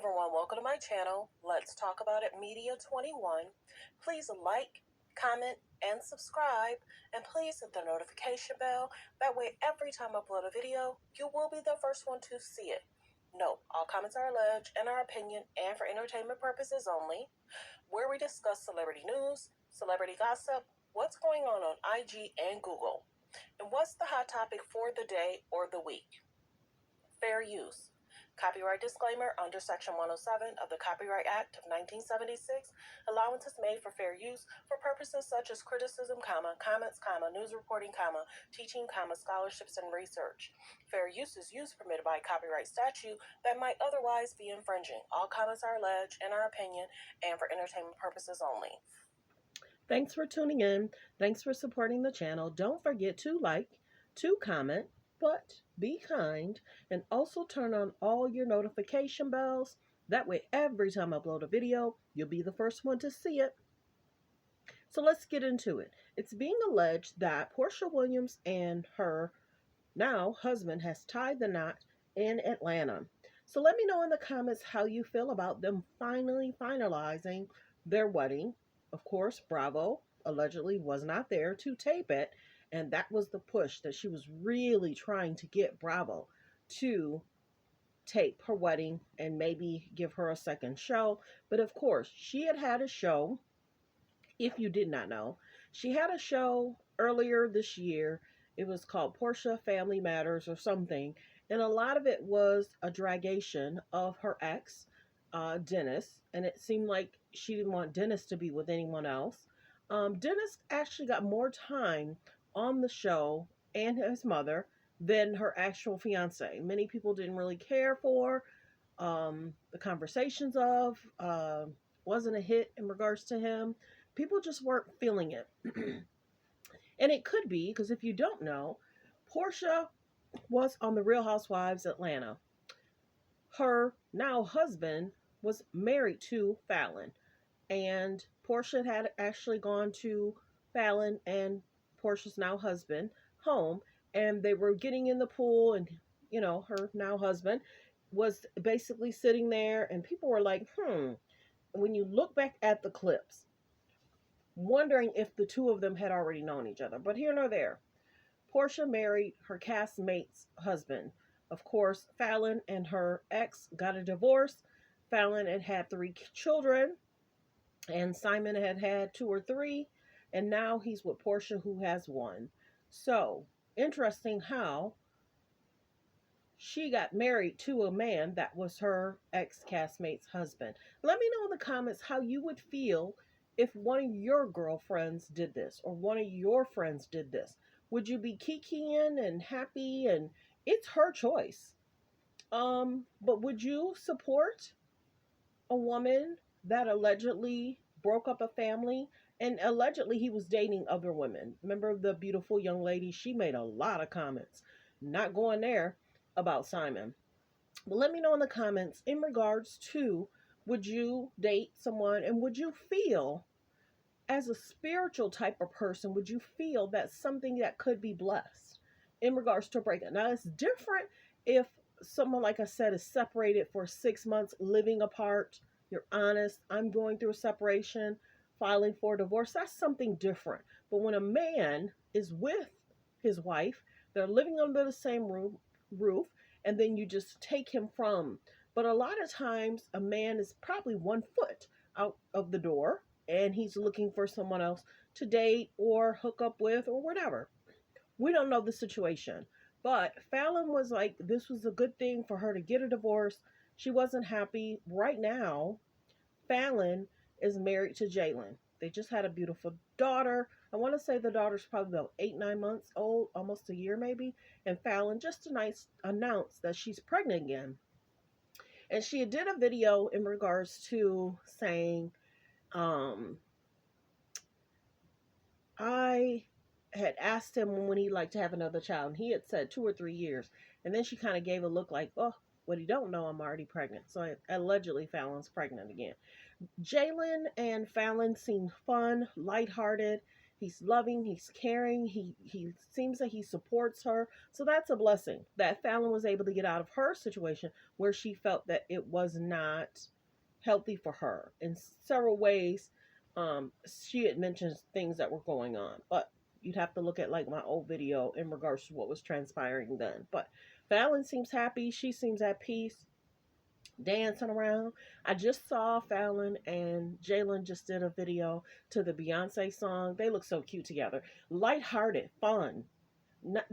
everyone, welcome to my channel, Let's Talk About It Media 21. Please like, comment, and subscribe, and please hit the notification bell. That way, every time I upload a video, you will be the first one to see it. Note, all comments are alleged and our opinion and for entertainment purposes only, where we discuss celebrity news, celebrity gossip, what's going on IG and Google, and what's the hot topic for the day or the week. Fair use. Copyright disclaimer under Section 107 of the Copyright Act of 1976. Allowance is made for fair use for purposes such as criticism, comments, news reporting, teaching, scholarships, and research. Fair use is use permitted by copyright statute that might otherwise be infringing. All comments are alleged in our opinion and for entertainment purposes only. Thanks for tuning in. Thanks for supporting the channel. Don't forget to like, to comment, but be kind, and also turn on all your notification bells. That way, every time I upload a video, you'll be the first one to see it. So let's get into it. It's being alleged that Porsha Williams and her now husband has tied the knot in Atlanta. So let me know in the comments how you feel about them finally finalizing their wedding. Of course, Bravo allegedly was not there to tape it. And that was the push that she was really trying to get Bravo to tape her wedding and maybe give her a second show. But of course, she had a show. If you did not know, she had a show earlier this year. It was called Porsha Family Matters or something. And a lot of it was a dragation of her ex, Dennis. And it seemed like she didn't want Dennis to be with anyone else. Dennis actually got more time on the show and his mother than her actual fiance. Many people didn't really care for the conversations of wasn't a hit in regards to him. People just weren't feeling it. And it could be because if you don't know, Porsha was on the Real Housewives Atlanta. Her now husband was married to Fallon, and Porsha had actually gone to Fallon and Porsha's now husband home, and they were getting in the pool, and her now husband was basically sitting there, and people were like, when you look back at the clips, wondering if the two of them had already known each other. But here nor there. Porsha married her castmate's husband. Of course, Fallon and her ex got a divorce. Fallon had 3 children, and Simon had 2 or 3, and now he's with Porsha, who has 1. So, interesting how she got married to a man that was her ex-castmate's husband. Let me know in the comments how you would feel if one of your girlfriends did this or one of your friends did this. Would you be kikiing and happy? And it's her choice. But would you support a woman that allegedly broke up a family? And allegedly he was dating other women. Remember the beautiful young lady? She made a lot of comments. Not going there about Simon. But let me know in the comments in regards to, would you date someone, and would you feel, as a spiritual type of person, would you feel that's something that could be blessed in regards to a breakup? Now, it's different if someone, like I said, is separated for 6 months, living apart. You're honest. I'm going through a separation, filing for a divorce. That's something different. But when a man is with his wife, they're living under the same roof, and then you just take him from. But a lot of times, a man is probably 1 foot out of the door, and he's looking for someone else to date or hook up with or whatever. We don't know the situation. But Fallon was like, this was a good thing for her to get a divorce. She wasn't happy. Right now, Fallon is married to Jalen. They just had a beautiful daughter. I want to say the daughter's probably about 8, 9 months old, almost a year maybe. And Fallon just announced that she's pregnant again. And she did a video in regards to saying, I had asked him when he'd like to have another child, and he had said 2 or 3 years. And then she kind of gave a look like, oh, what he don't know, I'm already pregnant. So allegedly Fallon's pregnant again. Jalen and Fallon seemed fun, lighthearted. He's loving, he's caring, he seems that he supports her. So that's a blessing that Fallon was able to get out of her situation where she felt that it was not healthy for her in several ways. She had mentioned things that were going on, but you'd have to look at like my old video in regards to what was transpiring then. But Fallon seems happy, she seems at peace, dancing around. I just saw Fallon and Jalen just did a video to the Beyonce song. They look so cute together. Lighthearted, fun.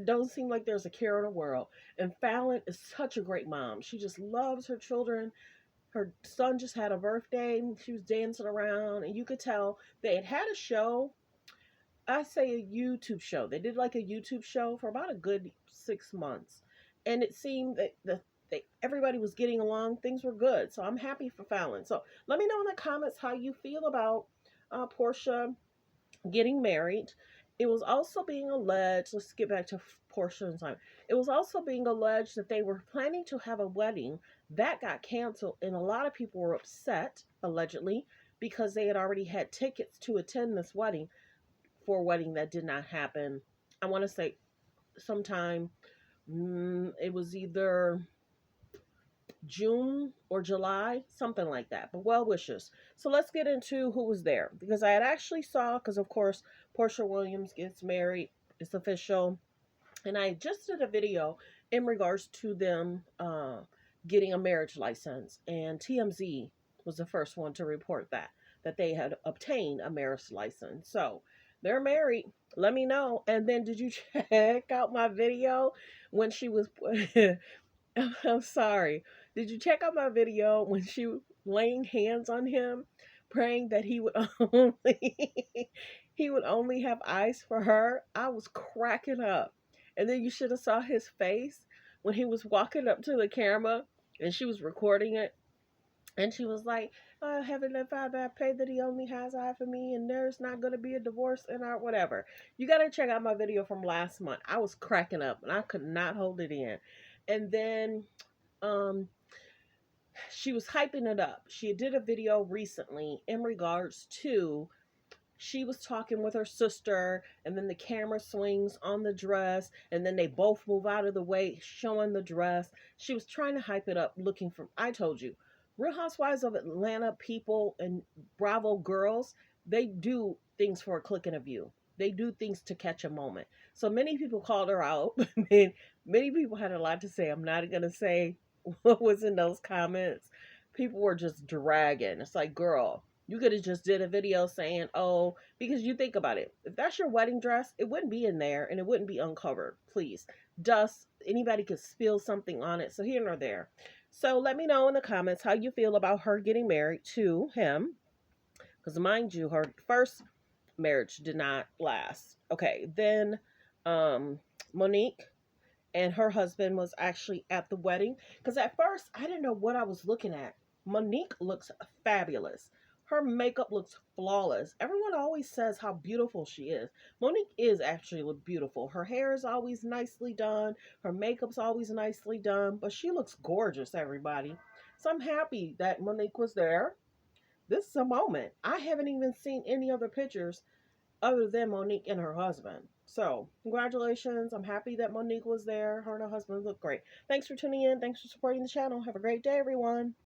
Don't seem like there's a care in the world. And Fallon is such a great mom. She just loves her children. Her son just had a birthday. She was dancing around, and you could tell they had had a show. I say a YouTube show. They did like a YouTube show for about a good 6 months, and it seemed that everybody was getting along. Things were good, so I'm happy for Fallon. So let me know in the comments how you feel about Porsha getting married. It was also being alleged. Let's get back to Porsha and Simon. It was also being alleged that they were planning to have a wedding that got canceled, and a lot of people were upset, allegedly, because they had already had tickets to attend this wedding for a wedding that did not happen. I want to say sometime, it was either June or July, something like that. But well wishes. So let's get into who was there, because I had actually saw, because of course Porsha Williams gets married. It's official. And I just did a video in regards to them getting a marriage license, and TMZ was the first one to report that they had obtained a marriage license. So they're married. Let me know. And then did you check out my video when she was I'm sorry. Did you check out my video when she was laying hands on him, praying that he would only he would only have eyes for her? I was cracking up. And then you should have saw his face when he was walking up to the camera and she was recording it. And she was like, oh, Heavenly Father, I pray that he only has eye for me and there's not going to be a divorce in our whatever. You got to check out my video from last month. I was cracking up and I could not hold it in. And then um, she was hyping it up. She did a video recently in regards to she was talking with her sister, and then the camera swings on the dress, and then they both move out of the way, showing the dress. She was trying to hype it up, looking for, I told you, Real Housewives of Atlanta people and Bravo girls, they do things for a click and a view. They do things to catch a moment. So many people called her out. Many people had a lot to say. I'm not going to say what was in those comments. People were just dragging. It's like, girl, you could have just did a video saying, oh, because you think about it. If that's your wedding dress, it wouldn't be in there and it wouldn't be uncovered. Please. Dust, anybody could spill something on it. So here nor there. So let me know in the comments how you feel about her getting married to him. Because mind you, her first marriage did not last. Okay, then Monique and her husband was actually at the wedding, because at first I didn't know what I was looking at. Monique looks fabulous. Her makeup looks flawless. Everyone always says how beautiful she is. Monique is actually beautiful. Her hair is always nicely done. Her makeup's always nicely done. But she looks gorgeous, everybody. So I'm happy that Monique was there. This is a moment. I haven't even seen any other pictures other than Monique and her husband. So, congratulations. I'm happy that Monique was there. Her and her husband look great. Thanks for tuning in. Thanks for supporting the channel. Have a great day, everyone.